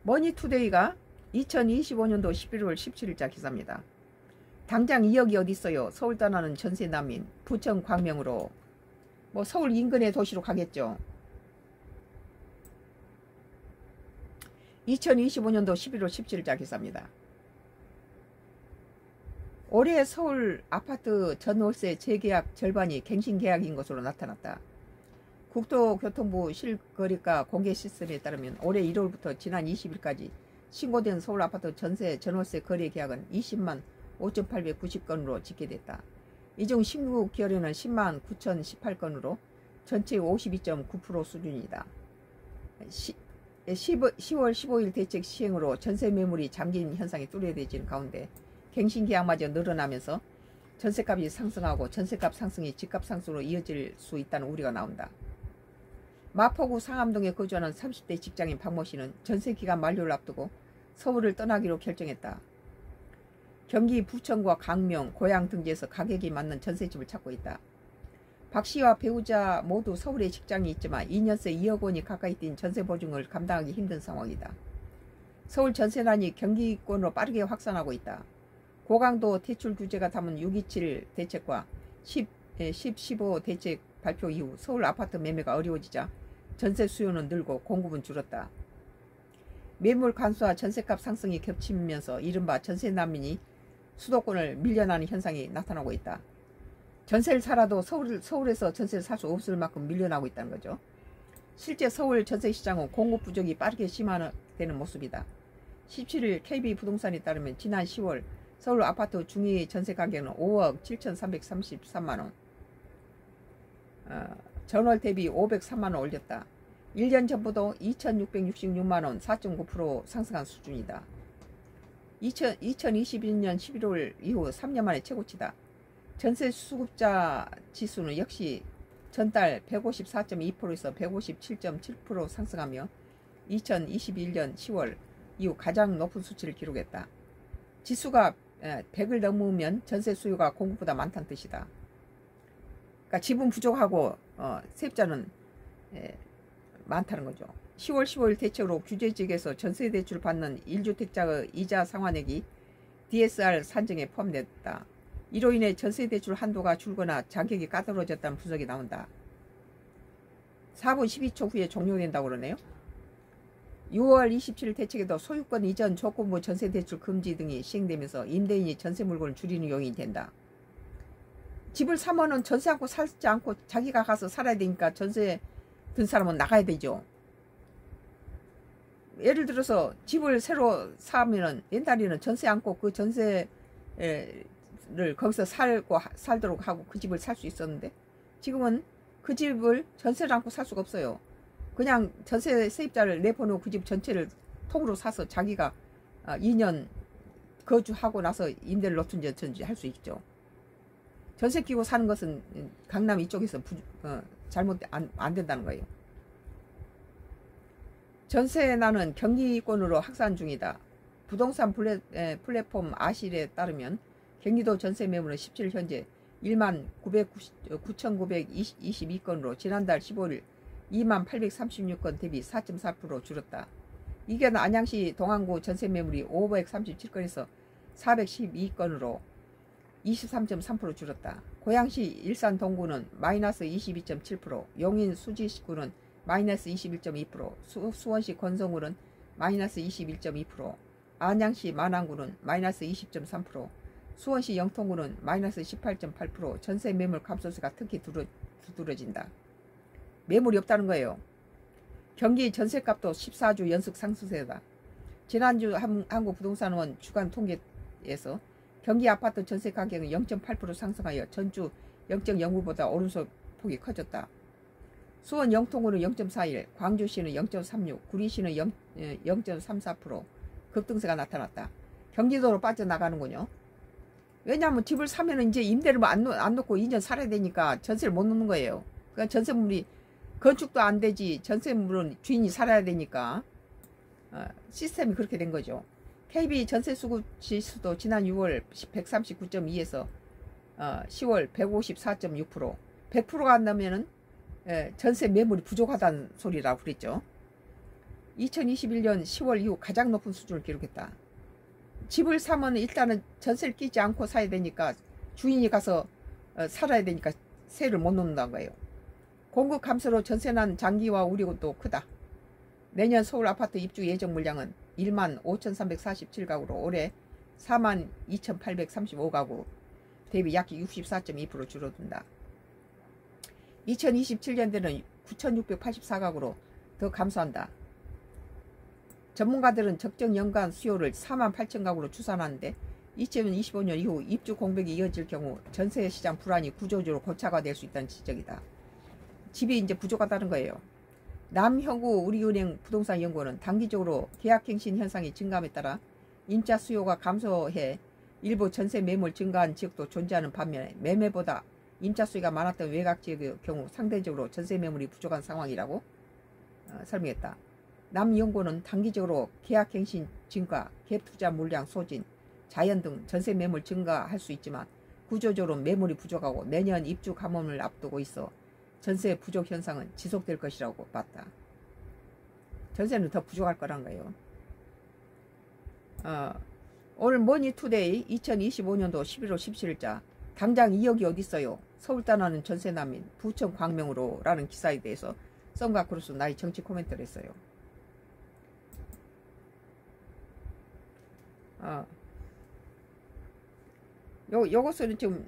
머니투데이가 2025년도 11월 17일자 기사입니다. 당장 2억이 어디 있어요. 서울 떠나는 전세 난민 부천 광명으로 뭐 서울 인근의 도시로 가겠죠. 2025년도 11월 17일자 기사입니다. 올해 서울 아파트 전월세 재계약 절반이 갱신계약인 것으로 나타났다. 국토교통부 실거래가 공개 시스템에 따르면 올해 1월부터 지난 20일까지 신고된 서울 아파트 전세 전월세 거래 계약은 20만 5,890건으로 집계됐다. 이 중 신규 거래는 10만 9,018건으로 전체 52.9% 수준이다. 10월 15일 대책 시행으로 전세 매물이 잠긴 현상이 뚜렷해진 가운데 갱신 계약마저 늘어나면서 전세값이 상승하고 전세값 상승이 집값 상승으로 이어질 수 있다는 우려가 나온다. 마포구 상암동에 거주하는 30대 직장인 박모 씨는 전세기간 만료를 앞두고 서울을 떠나기로 결정했다. 경기 부천과 강명, 고양 등지에서 가격이 맞는 전세집을 찾고 있다. 박 씨와 배우자 모두 서울에 직장이 있지만 2년새 2억 원이 가까이 뛴 전세 보증을 감당하기 힘든 상황이다. 서울 전세난이 경기권으로 빠르게 확산하고 있다. 고강도 대출 규제가 담은 627 대책과 15 대책 발표 이후 서울 아파트 매매가 어려워지자 전세 수요는 늘고 공급은 줄었다. 매물 간소와 전세값 상승이 겹치면서 이른바 전세 난민이 수도권을 밀려나는 현상이 나타나고 있다. 전세를 살아도 서울에서 전세를 살 수 없을 만큼 밀려나고 있다는 거죠. 실제 서울 전세시장은 공급 부족이 빠르게 심화되는 모습이다. 17일 KB부동산에 따르면 지난 10월 서울 아파트 중위 전세 가격은 5억 7,333만원, 전월 대비 503만원 올렸다. 1년 전보다 2,666만원 4.9% 상승한 수준이다. 2021년 11월 이후 3년 만에 최고치다. 전세 수급자 지수는 역시 전달 154.2%에서 157.7% 상승하며 2021년 10월 이후 가장 높은 수치를 기록했다. 지수가 100을 넘으면 전세 수요가 공급보다 많다는 뜻이다. 그러니까 집은 부족하고 세입자는 많다는 거죠. 10월 15일 대책으로 규제지역에서 전세대출 받는 1주택자의 이자 상환액이 DSR 산정에 포함됐다. 이로 인해 전세대출 한도가 줄거나 자격이 까다로워졌다는 분석이 나온다. 4분 12초 후에 종료된다고 그러네요. 6월 27일 대책에도 소유권 이전 조건부 전세대출 금지 등이 시행되면서 임대인이 전세 물건을 줄이는 요인이 된다. 집을 사면은 전세 않고 살지 않고 자기가 가서 살아야 되니까 전세 든 사람은 나가야 되죠. 예를 들어서 집을 새로 사면은 옛날에는 전세 않고 그 전세를 거기서 살도록 하고 그 집을 살 수 있었는데 지금은 그 집을 전세를 않고 살 수가 없어요. 그냥 전세 세입자를 내보내고 그 집 전체를 통으로 사서 자기가 2년 거주하고 나서 임대를 놓든지 어쩐지 할 수 있죠. 전세 끼고 사는 것은 강남 이쪽에서 잘못 안 된다는 거예요. 전세난은 경기권으로 확산 중이다. 부동산 플랫폼 아실에 따르면 경기도 전세 매물은 17일 현재 1만 9,922건으로 지난달 15일 2만 836건 대비 4.4% 줄었다. 이견 안양시 동안구 전세 매물이 537건에서 412건으로 23.3% 줄었다. 고양시 일산 동구는 마이너스 22.7%, 용인 수지구는 마이너스 21.2%, 수원시 권성구는 마이너스 21.2%, 안양시 만안구는 마이너스 20.3%, 수원시 영통구는 마이너스 18.8%, 전세 매물 감소세가 특히 두드러진다. 매물이 없다는 거예요. 경기 전세값도 14주 연속 상승세다. 지난주 한국부동산원 주간 통계에서 경기 아파트 전세 가격은 0.8% 상승하여 전주 0.09보다 오름폭이 커졌다. 수원 영통구는 0.41, 광주시는 0.36, 구리시는 0.34% 급등세가 나타났다. 경기도로 빠져나가는군요. 왜냐하면 집을 사면 이제 임대를 안 놓고 2년 살아야 되니까 전세를 못 놓는 거예요. 그러니까 전세물이 건축도 안 되지 전세물은 주인이 살아야 되니까 시스템이 그렇게 된 거죠. KB 전세 수급 지수도 지난 6월 139.2에서 10월 154.6%, 100%가 안 나면은 전세 매물이 부족하다는 소리라고 그랬죠. 2021년 10월 이후 가장 높은 수준을 기록했다. 집을 사면 일단은 전세를 끼지 않고 사야 되니까 주인이 가서 살아야 되니까 세를 못 놓는다는 거예요. 공급 감소로 전세난 장기화 우려도 크다. 내년 서울 아파트 입주 예정 물량은 1만 5,347가구로 올해 4만 2,835가구 대비 약 64.2% 줄어든다. 2027년대는 9,684가구로 더 감소한다. 전문가들은 적정 연간 수요를 4만 8천 가구로 추산하는데 2025년 이후 입주 공백이 이어질 경우 전세 시장 불안이 구조적으로 고착화될 수 있다는 지적이다. 집이 이제 부족하다는 거예요. 남형구 우리은행 부동산 연구원은 단기적으로 계약갱신 현상이 증감에 따라 임차 수요가 감소해 일부 전세 매물 증가한 지역도 존재하는 반면에 매매보다 임차 수요가 많았던 외곽 지역의 경우 상대적으로 전세 매물이 부족한 상황이라고 설명했다. 남연구원은 단기적으로 계약갱신 증가, 갭투자 물량 소진, 자연 등 전세 매물 증가할 수 있지만 구조적으로 매물이 부족하고 내년 입주 감원을 앞두고 있어 전세 부족 현상은 지속될 것이라고 봤다. 전세는 더 부족할 거란 거예요. 오늘 머니투데이 2025년도 11월 17일자 당장 2억이 어딨어요. 서울 떠나는 전세 난민 부천 광명으로 라는 기사에 대해서 썬과 크루스 나의 정치 코멘트를 했어요. 요것은 좀